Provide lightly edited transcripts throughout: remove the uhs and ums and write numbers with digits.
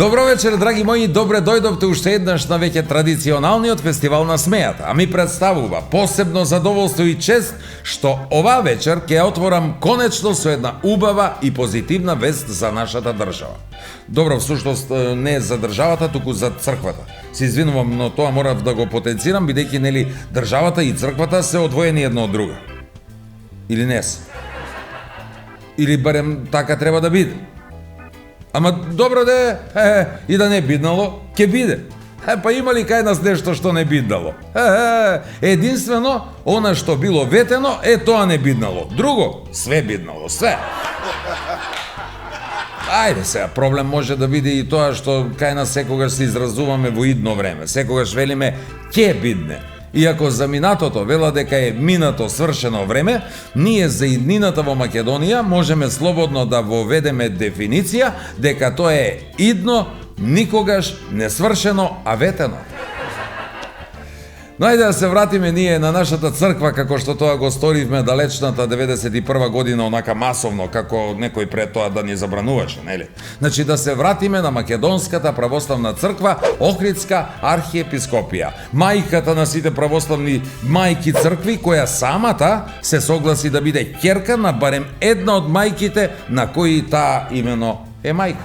Добро вечер, драги мои, добре дојдовте уште еднаш на веќе традиционалниот фестивал на смејата, а ми представува посебно задоволство и чест што ова вечер ќе отворам конечно со една убава и позитивна вест за нашата држава. Добро, всушност не за државата, туку за црквата. Се извинувам, но тоа морав да го потенцирам, бидејќи нели државата и црквата се одвоени едно од друга. Или не се? Или барем така треба да биде? Ама добро да е, и да не биднало, ке биде. Па има ли кај нас нешто што не биднало? Единствено, она што било ветено, тоа не биднало. Друго, све биднало, све. Ајде сега, проблем може да биде и тоа што кај нас секогаш се изразуваме во идно време. Секогаш велиме ке бидне. Иако за минатото вела дека е минато свршено време, ние за иднината во Македонија можеме слободно да воведеме дефиниција дека тоа е идно, никогаш не свршено, а ветено. Но ајде да се вратиме ние на нашата црква, како што тоа го сторивме далечната 91 година, онака масовно, како некој пред тоа да ни забрануваше, нели? Значи да се вратиме на Македонската православна црква, Охридска архиепископија, мајката на сите православни мајки цркви, која самата се согласи да биде ќерка на барем една од мајките на кои таа имено е мајка.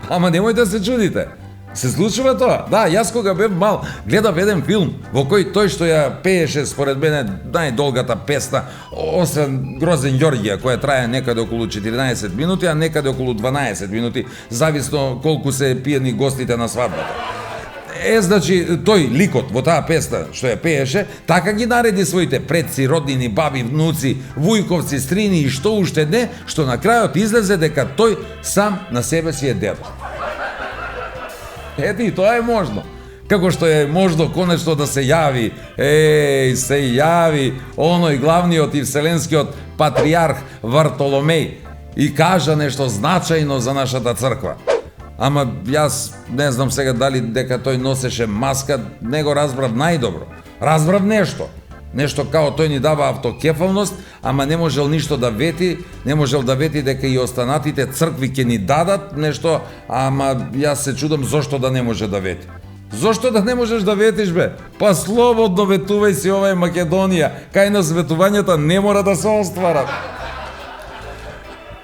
Ама немој да се чудите. Се случува тоа? Да, јас кога бев мал, гледав еден филм во кој тој што ја пееше според мене најдолгата песна, освен Грозен Ѓорѓија, која трае некаде околу 14 минути, а некаде околу 12 минути, зависно колку се пиени гостите на свадбата. Значи, тој ликот во таа песна што ја пееше, така ги нареди своите предци, роднини, баби, внуци, вујковци, стрини и што уште не, што на крајот излезе дека тој сам на себе си е дедо. Ете и тоа е можно. Како што е можно конечно да се јави, се јави оној главниот и вселенскиот патриарх Вартоломеј и кажа нешто значајно за нашата црква. Ама јас не знам сега дали дека тој носеше маска, не го разбрав најдобро. Разбрав нешто. Нешто као тој ни дава автокефалност, ама не можел ништо да вети, не можел да вети дека и останатите цркви ќе ни дадат нешто, ама јас се чудам зошто да не може да вети. Зошто да не можеш да ветиш, бе? Па слободно ветувај си, ова е Македонија, кај нас ветувањата не мора да се остварат.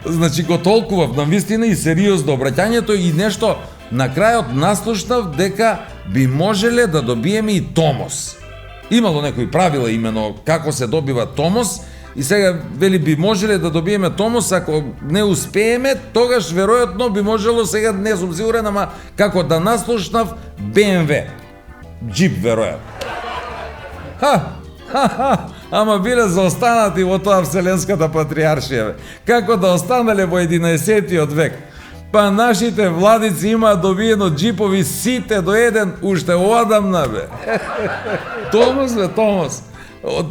Значи го толкував на вистина и сериозно обраќањето и нешто на крајот наслушнав дека би можеле да добиеме и томос. Имало некои правила имено како се добива томос и сега вели би можеле да добиеме томос, ако не успееме, тогаш веројатно би можело, сега не сум сигурен, ама како да наслушнав BMW. Джип веројатно. Ама биле заостанати во тоа вселенската патриаршија. Како да останале во 11-тиот век. Па нашите владици имаат добиено джипови сите до еден уште одамна, бе. Томос, бе, томос.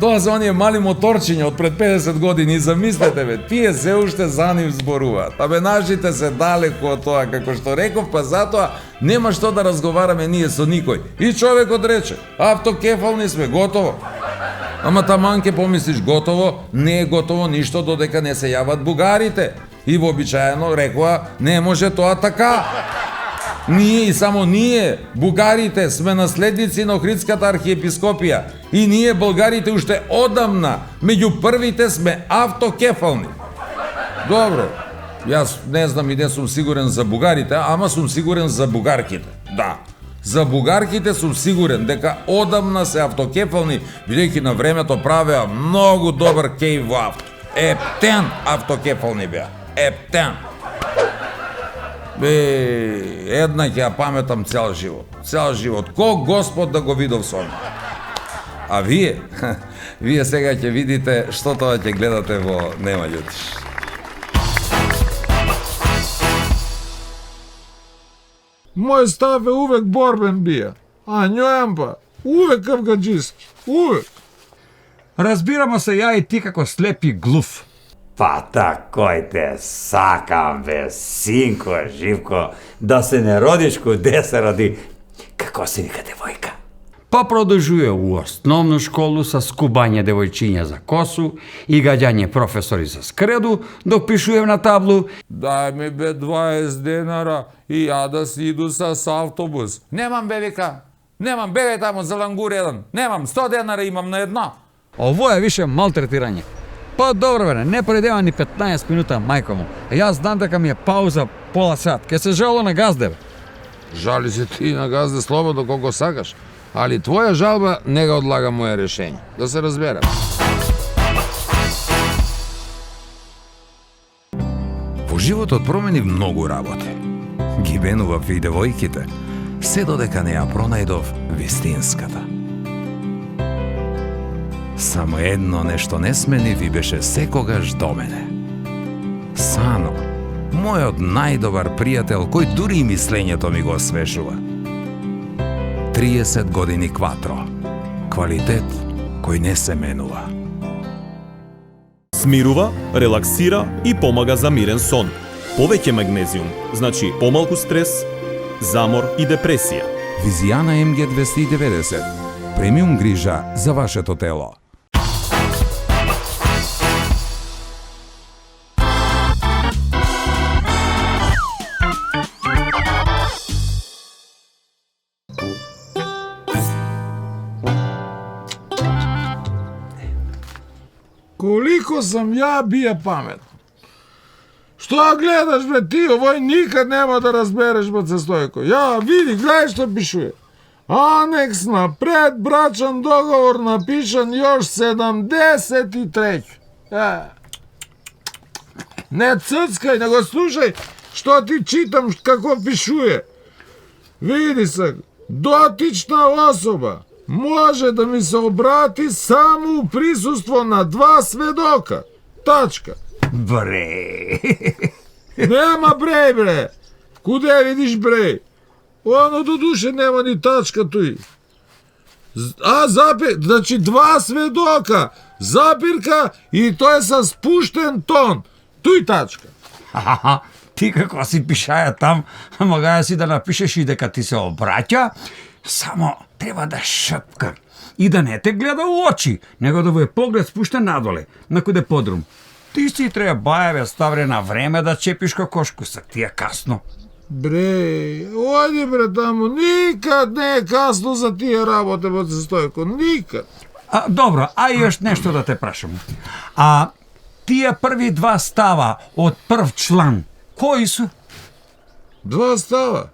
Тоа се оние мали моторчиња од пред 50 години, и замислете, бе, тие се уште за нив зборуваат. Абе, нашите се далеку од тоа, како што реков, па затоа нема што да разговараме ние со никој. И човекот рече, автокефални сме, готово. Ама таман ке помислиш готово, не е готово ништо додека не се јават бугарите. И вообичаено рекоа, не може тоа така. Ние и само ние, бугарите, сме наследници на Охридската архиепископија. И ние, българите, уште одамна, меѓу првите сме автокефални. Добро, јас не знам и не сум сигурен за бугарите, ама сум сигурен за бугарките. Да, за бугарките сум сигурен дека одамна се автокефални, бидејќи на времето правеа многу добар кејф во авто. Ептен автокефални беа. Ептен. Една ќе ја паметам цел живот. Цел живот. Кој Господ да го видов со мене? А вие? Вие сега ќе видите што тоа ќе гледате во Нема љутиш. Мој став е увек борбен бија. А њојам па, увек кавгаджиски. Увек. Разбирамо се ја и ти како слеп и глув. Па такој те сакам, бе, синко, Живко, да се не родиш куде се роди. Како се вика девојка? Па продолжuje u osnovnu školu sa skubanje devojčinja za kosu i gađanje profesori za skredu, dok pišujem na tablu Дай ми бе 20 денара и ја да си иду с автобус. Немам бе, вика. Немам, бегај тамо за лангур еден. Немам, 100 денара имам на едно. ovo je više maltretiranje. Pa dobro, bere, ne predeva ni 15 minuta majko mu. A ja znam da kam je pauza pola sat, ke se žalo na gazdeve. Жали се ти на газде слободно колко сакаш, али твоја жалба не го одлага моје решење. Да се разберем. Во животот промени многу работи. Ги венував и девојките, се додека не ја пронајдов вистинската. Само едно нешто не сменив и беше секогаш до мене. Сано, мојот најдобар пријател, кој дури и мислењето ми го освежува. 30 години кватро. Квалитет кој не се менува. Смирува, релаксира и помага за мирен сон. Повеќе магнезиум, значи помалку стрес, замор и депресија. Визијана МГ 290. Премиум грижа за вашето тело. Колико сам ја бија паметен. Што гледаш, бе, ти, овој никад нема да разбереш, бе, Стојко. Ја, види, гледај што пишуе. Анекс на предбрачен договор напишан још 73. Не ццкај, него слушај што ти читам како пишуе. Види се, дотична особа може да ми се обрати само у присуство на 2 сведока. Тачка. Бре! Нема бреј, бре. Куде видиш бреј? Оно до душе нема ни тачка тој. Значи 2 сведока, запирка и тој са спуштен тон. Тој тачка. Аха, ти како си пишаја там, мога си да напишеш и дека ти се обраќа, само треба да шепка и да не те гледа у очи, него да во е поглед спуштен надоле, на куде подрум. Ти си треба бајаве ставре на време да чепиш кокошку, сак ти е касно. Бре, оди бре таму, никад не е касно за тие работе, бе, Стојко, никад. Добро, а још нешто да те прашам. А тие први 2 става од прв члан, кои су? 2 става.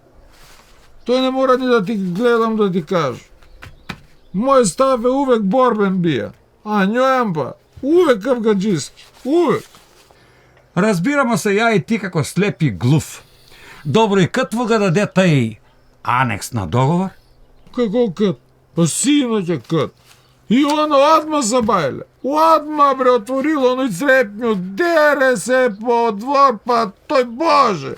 Тој не мора ни да ти гледам да ти кажу. Мој став е увек борбен бија, а њојам па увек кавгаджиски, увек. Разбирамо се ја и ти како слеп и глув. Добро, и кад го даде тај анекс на договор? Како кът? Па синоќа кът. И оно одма забајле. Одма, бре, отворило оној црепњу, дере се по двор, па тој Боже.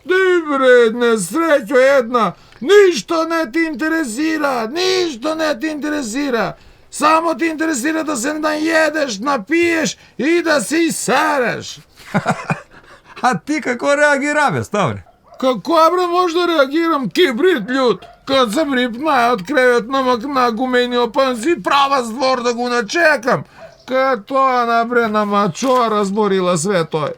Ди, бре, несреќо една, ништо не ти интересира, ништо не ти интересира. Само ти интересира да се наједеш, напиеш и да се исереш. А ти како реагира, бе, Ставре? Како, бре, може да реагирам, кибрид људ, кад съм рипна од кревет намакна гумениот панзи, права с двор да го начекам. Кад тоа, набре, на мачоа разборила све тој.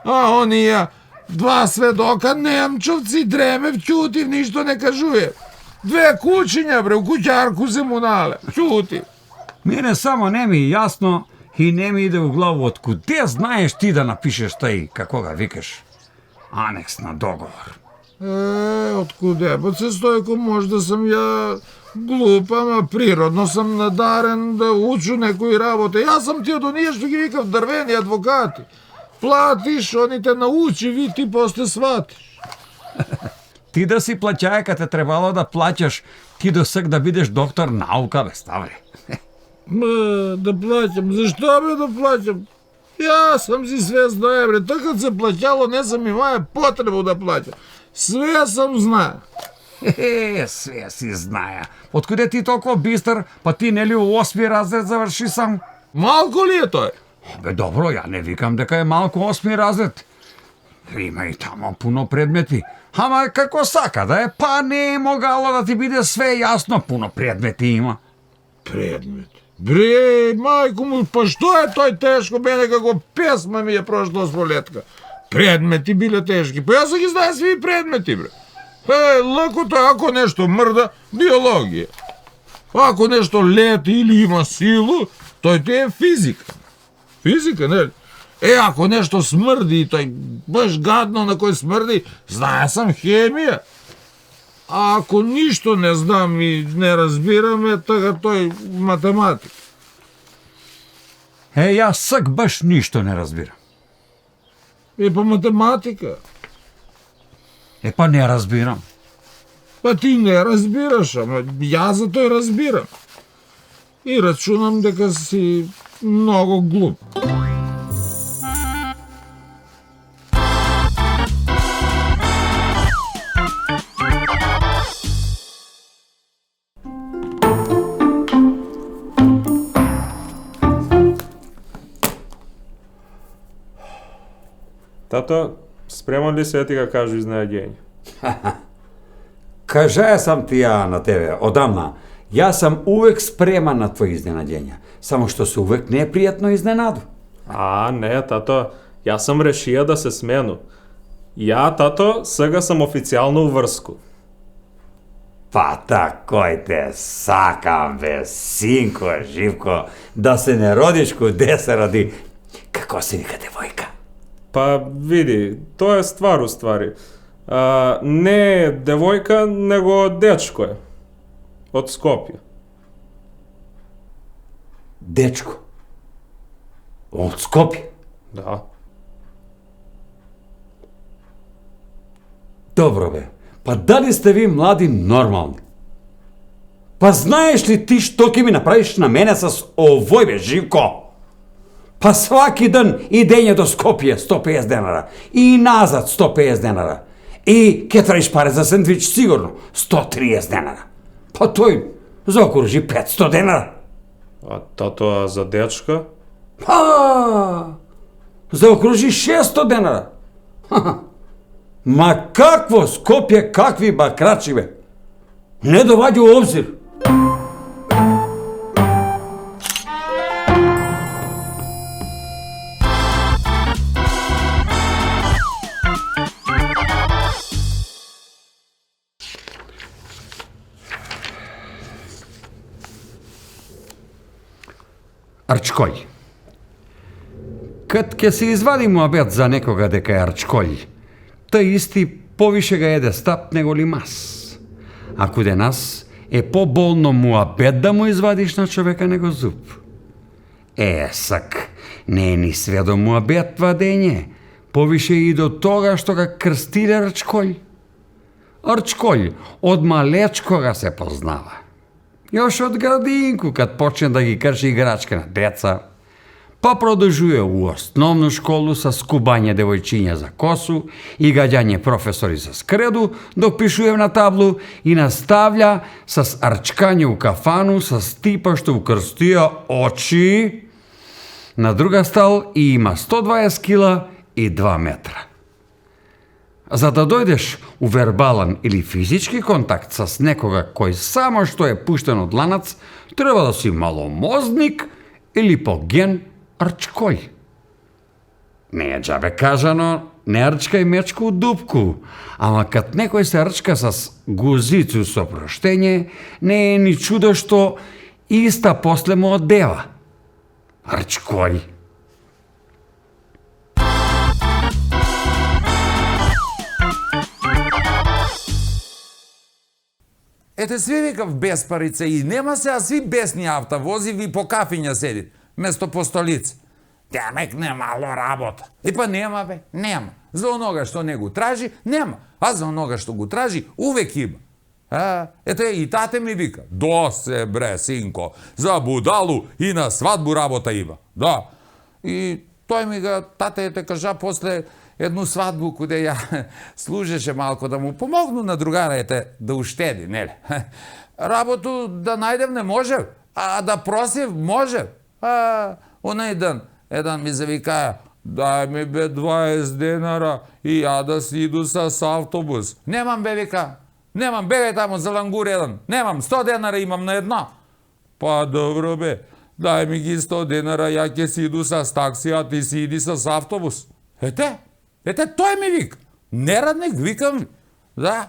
А онија 2 сведока, немчовци, дремев, ќутив, ништо не кажуе. 2 кучиња, бре, у куќарку се му нале, ќутив. Мене само не ми е јасно и не ми иде у главу од куде знаеш ти да напишеш тај, како ga викаш, анекс на договор. Од куде? Па Стојко, може да сам ја глуп, ама природно сам надарен да учу некои работи. Јас сам тие до ние што ги викав дрвени адвокати. Платиш, они те научи, ви ти после сватиш. Ти да си плаќај, те требало да плаќаш, ти досег да бидеш доктор наука, бе, Ставре. Да плаќам, зашто бе да плаќам? Јас сам си све знае, бре, така се плаќало, не сам имаја потребу да плаќам. Све сам знае. Све си знаја. Од куде ти толку бистар, па ти нели у 8 разред заврши сам? Малко ли е тој? Бе, добро, ја не викам дека е малку 8 разред. Има и тамо пуно предмети. Ама како сака да е, па не е могало да ти биде све јасно, пуно предмети има. Предмет. Бре, мајко му, па што е тој тешко, мене како песма ми е прошла с полетка. Предмети биле тешки, па јас ги знаем сви предмети, бре. Лакото е, ако нешто мрда, биологија. Ако нешто лети или има силу, тој ти е физика. Физика, не? Ако нешто смрди, тој баш гадно на кој смрди, знае сам хемија. А ако ништо не знам и не разбираме, така тој математик. Јас сак баш ништо не разбирам. Па математика. Па не разбирам. Па ти не разбираш, ама јас за тој разбирам. И рачунам дека си многу глуп. Тато, спреман ли се ти га кажу изненаѓење? Кажаја сам ти ја на тебе, одамна. Јас сам увек спреман на твои изненаđења, само што се увек непријатно изненаду. Не, тато, јас сам решија да се смену. Ја, тато, сега сам официјално уврску. Па такој те сакам, бе, синко, Живко, да се не родиш ко де се роди. Како се вика девојка? Па, види, тоа е ствар уствари. Не е девојка, него дечко е. Од Скопје. Дечко? Од Скопје? Да. Добро бе, па дали сте ви млади нормални? Па знаеш ли ти што ќе ми направиш на мене с овој бе, Живко? Па сваки ден идење до Скопје 150 денара и назад 150 денара. И ке траиш пари за сендвич сигурно 130 денара. Па тој заокружи 500 денара. А тато, за дечка? Заокружи 600 денара. Ма какво Скопје, какви бакрачи бе? Не доваѓа у обзир. Арчкој. Кад ќе се извади муабет за некога дека е арчкој, тој исти повише га еде стап него ли мас. А куде нас е поболно муабет да му извадиш на човека него зуб. Сак, не е ни све до муабет вадење, повише и до тога што га крстиле арчкој. Арчкој од малечко га се познава. Још од градинку, кад почне да ги крши играчка на деца, па продолжуе у основну школу со скубање девојчиња за косу и гаѓање професори со скреду, док пишуе на таблу и наставља с арчкање у кафану со стипа што укрстија очи. На друга стал и има 120 кила и 2 метра. За да дојдеш у вербален или физички контакт с некога кој само што е пуштен од ланац, треба да си маломозник или по ген арчкој. Не е џабе кажано, не арчкај мечку у дупку, ама кад некој се арчка с гузицу со проштење, не е ни чудо што иста после му одева. Арчкој. Ете, сви викав без парица и нема се, а сви бесни автовози ви по кафиња седит, место по столици. Демек немало работа. Па нема бе, нема. За онога што не го тражи, нема. А за онога што го тражи, увек има. Ете, и тате ми вика, досе бре, синко, за будалу и на свадбу работа има. Да. И тој ми га, тате, ете, кажа, после едну свадбу куде ја служеше малко да му помогну на другарите да уштеди, нели? Работу да најдев не можев, а да просив можев. Онај ден Jedan mi se vika, daj mi be 20 dinara i ja da si idu sa autobus. Nemam be vika, nemam, begaj tamo za langur jedan, nemam, 100 dinara imam na jedno. Pa dobro be, daj mi gi 100 dinara, ja ќе si idu sa taksi, a ti si idi sa autobus. Ете, тој ми вика. Нерадник, викам, да.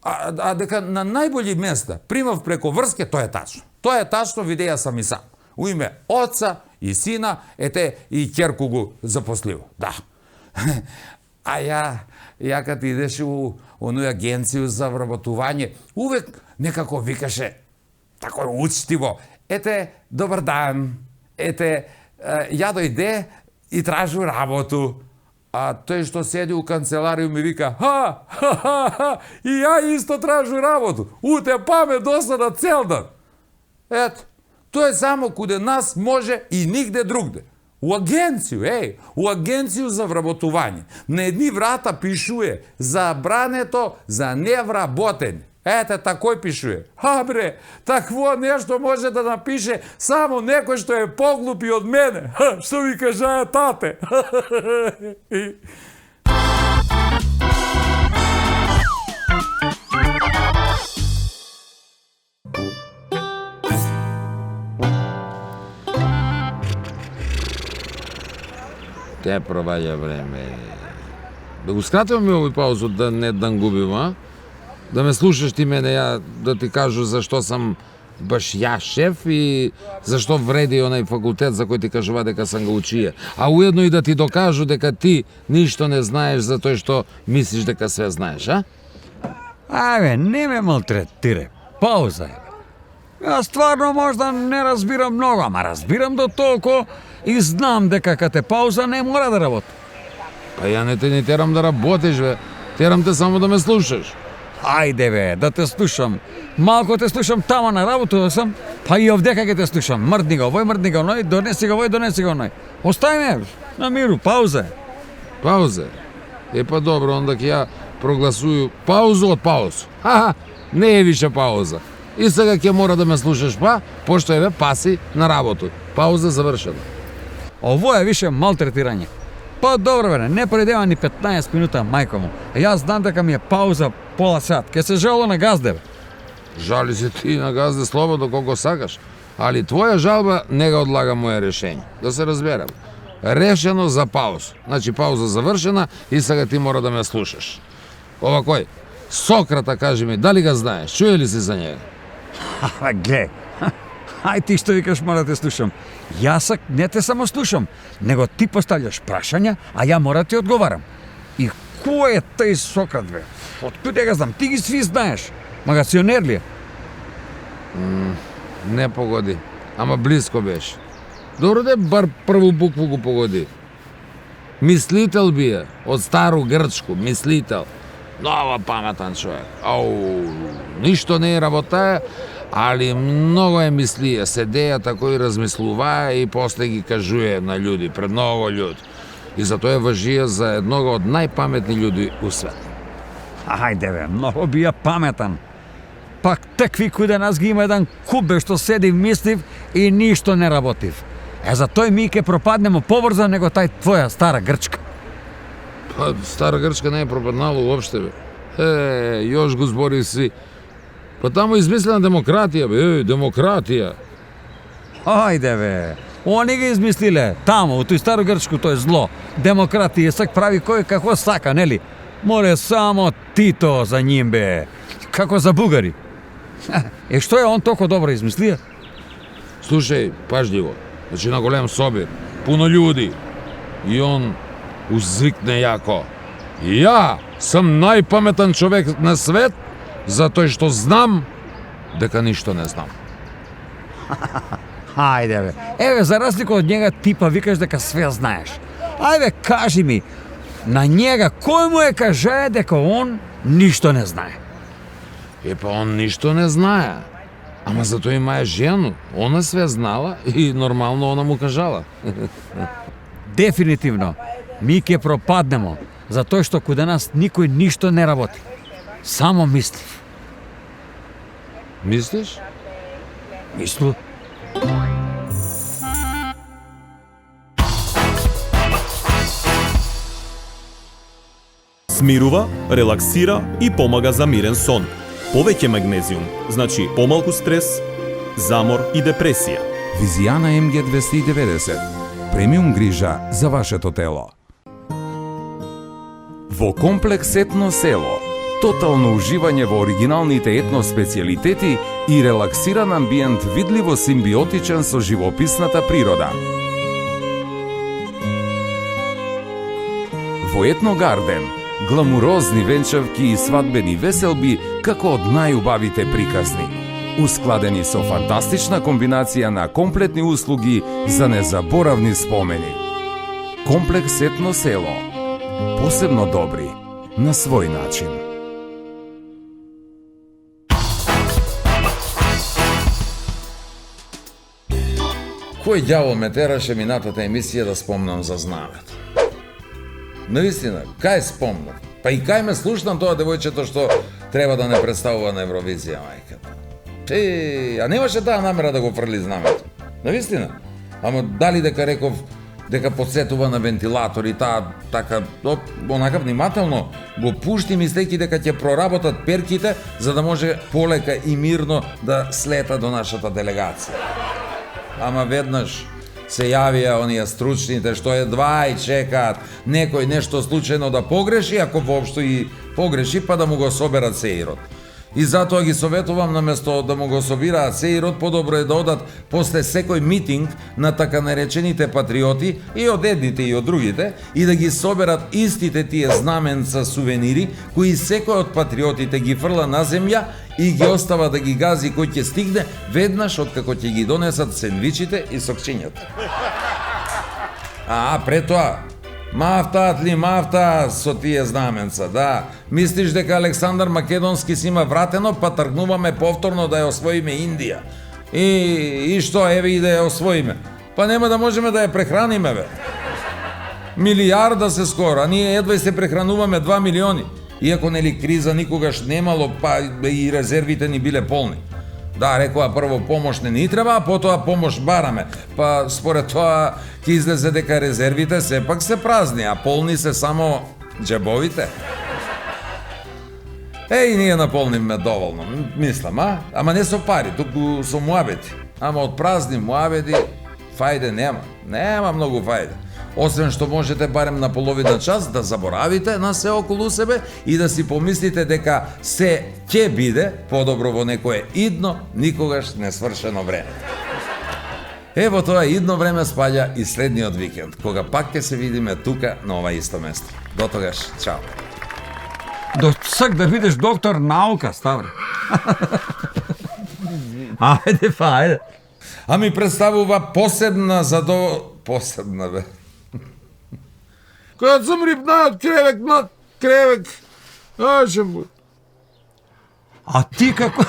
А дека на најбољи места примав преко врске, тоа е тачно. Тоа е тачно, видеја сам и сам. У име оца и сина, ете и ќерку го запослива. Да. А ја кад идеше у онуја агенцију за вработување, увек некако викаше тако учтиво, ете, добар дан, ете, ја дојде и тражу работу. А тој што седи у канцеларiju ми вика, и ја исто тражу работу. Уте па ме досада цел дан. Ето, тоа е само куде нас може и нигде другде. У агенцију, у агенцију за вработување. На едни врата пишуе забрането за невработење. Ете, такој пишуе. Бре, такво нешто може да напише само некој што е поглупи од мене. Што ви кажаја тате. Те проваѓа време. Да го скратиме овој паузу, да не губим, а? Да ме слушаш ти мене, ја да ти кажу зашто сам баш ја шеф и зашто вреди онај факултет за кој ти кажува дека сам го учија. А уедно и да ти докажу дека ти ништо не знаеш за тој што мислиш дека све знаеш, а? Ајбе, не ме малтретире. Пауза е. Јас стварно можда не разбирам многу, ама разбирам до толку и знам дека кад е пауза не мора да работи. Па ја не те ни терам да работиш, бе. Терам те само да ме слушаш. Ајде бе, да те слушам. Малко те слушам тама на работа сам, па и овдека ќе те слушам. Мрдни го овој, мрдни го оној, донеси го овој, донеси го оној. Остај ме, на миру, пауза. Пауза? Па добро, онда ќе ја прогласую паузу од паузу. Не е више пауза. И сега ќе мора да ме слушаш, пошто еве паси на работу. Пауза завршена. Ово е више малтретирање. Па добро бе, не предема ни 15 минута, мајко му. Јас знам дека ми е пауза пола сат. Ке се жало на газде бе. Жали се ти на газде слободно колко сакаш, али твоја жалба не го одлага моје решење. Да се разберам. Решено за пауза. Значи пауза завршена и сега ти мора да ме слушаш. Ова кој? Сократа, кажи ми, дали ga знаеш? Чуе ли си за njega? Гле, ај ти што викаш мора да те слушам. Јас не те само слушам, него ти поставljаш прашања, а ја мора да ти одговарам. И кој е тај Сократ бе? Откуде го знам? Ти ги сви знаеш. Магационер ли е? Не погоди, ама близко беше. Добро де бар прву букву го погоди. Мислител бие, од старо грчко, мислител. Много паметан човек. Ништо не е работаја, али многу е мислија, седеја тако и размислуваа и после ги кажуе на луѓе, пред многу луѓе. И затоа важија за едного од најпаметни луѓе у свет. Ајде бе, многу бија паметан. Пак такви кои да нас ги има еден куп бе што седи мислив и ништо не работив. За тој ми ќе пропаднемо побрзо него тај твоја стара Грчка. Па, стара Грчка не е пропаднала уопште, бе. Још го збори си. Па таму измислена демократија, бе, демократија. Ајде бе, они ги измислиле, таму, у тој старо Грчко, тој зло. Демократија сак прави кој како сака, нели? Море само Тито за ним, бе. Како за бугари. Што е он толку добро измислија? Слушај, пажливо. Значи на голем собир, пуно луѓе. И он узвикне јако. Ја сам најпаметан човек на свет, затоа што знам дека ништо не знам. Ајде бе. Еве, за разлика од njega ти па викаш дека све знаеш. Ајде, кажи ми, на njega кој му е кажае дека он ништо не знае? Па он ништо не знае. Ама затоа имае жену. Она све знала и нормално она му кажала. Дефинитивно. Ми ќе пропаднемо, затоа што каде нас никој ништо не работи. Само мислив. Мислиш? Мислу. Смирува, релаксира и помага за мирен сон. Повеќе магнезиум, значи помалку стрес, замор и депресија. Визијана МГ 290. Премиум грижа за вашето тело. Во комплекс Етно село, тотално уживање во оригиналните етно специјалитети и релаксиран амбиент видливо симбиотичен со живописната природа. Во Етно Гарден, гламурозни венчавки и свадбени веселби како од најубавите приказни. Ускладени со фантастична комбинација на комплетни услуги за незаборавни спомени. Комплекс Етно село. Посебно добри на свој начин. Кој ѓавол ме тераше минатата емисија да спомнам за знамето? Наистина, кај спомнам? Па и кај ме слушнам тоа девојчето што треба да не представува на Евровизија, мајката. А немаше таа намера да го фрли знамето. Наистина. Ама дали дека реков дека подсетува на вентилатори, таа така, онака внимателно го пушти мислејќи дека ќе проработат перките за да може полека и мирно да слета до нашата делегација. Ама веднаш се јавија оние стручните што едва и чекаат некој нешто случајно да погреши, ако воопшто и погреши, па да му го соберат сеирот. И затоа ги советувам наместо да му го собираат сеирот, подобро е да одат после секој митинг на така наречените патриоти и од едните и од другите и да ги соберат истите тие знаменца сувенири кои секој од патриотите ги фрла на земја и ги остава да ги гази кој ќе стигне веднаш откако ќе ги донесат сендвичите и сокчињата. Пред тоа, мафтаат ли мафта со тие знаменца, да. Мислиш дека Александар Македонски си има вратено, па тргнуваме повторно да ја освоиме Индија. И што, еве и да ја освоиме. Па нема да можеме да ја прехраниме, бе. Милијарда се скоро, а ние едва и се прехрануваме 2 милиони. Иако нели криза никогаш немало, па и резервите ни биле полни. Да, рекоа прво помош не ни треба, а потоа помош бараме. Па според тоа ќе излезе дека резервите сепак се празни, а полни се само џебовите. И ние наполниме доволно, мислам, Ама не со пари, туку со муабети. Ама од празни муабети фајде нема. Нема многу фајде. Освен што можете барем на половина час да заборавите на се околу себе и да си помислите дека се ќе биде подобро во некое идно, никогаш не свршено време. Ево тоа идно време спаѓа и следниот викенд, кога пак ќе се видиме тука на ова исто место. До тогаш, чао. До сак да бидеш доктор наука, Ставре. Ајде, ајде. Ми представува посебна посебна, бе. Кога сум рипнаат кревек над кревек, аше му. А ти како?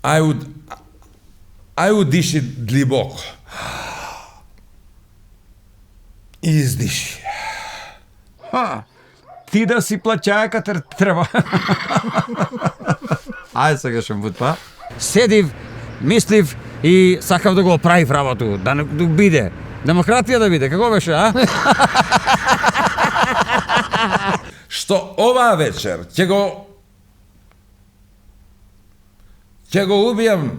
Ај удиши длибоко. И издиши. Ти да си плачајка треба. Ајде сега ще бут, па. Седив, мислив и сакав да го оправив работу, да не биде. Демократија да биде, како беше, Што оваа вечер ќе го убијам.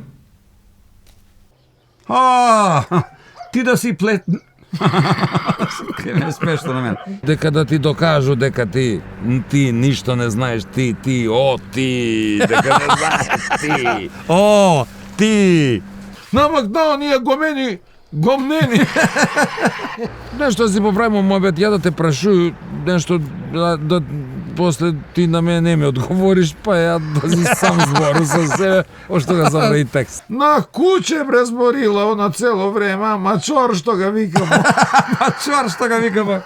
Ти да си плет... Не смешно на мен. Дека да ти докажу дека ти ништо не знаеш, ти, дека не знаеш ти. Ти! Намак да, оние гомнени. Нешто си поправимо мобет, ја да те прашую нешто да после ти на мене не ми одговориш, па ја да си сам збору со себе, ошто ga забрави текст. На куче брезборила на цело време, мачор што ga викамо. Мачор што ga викамо.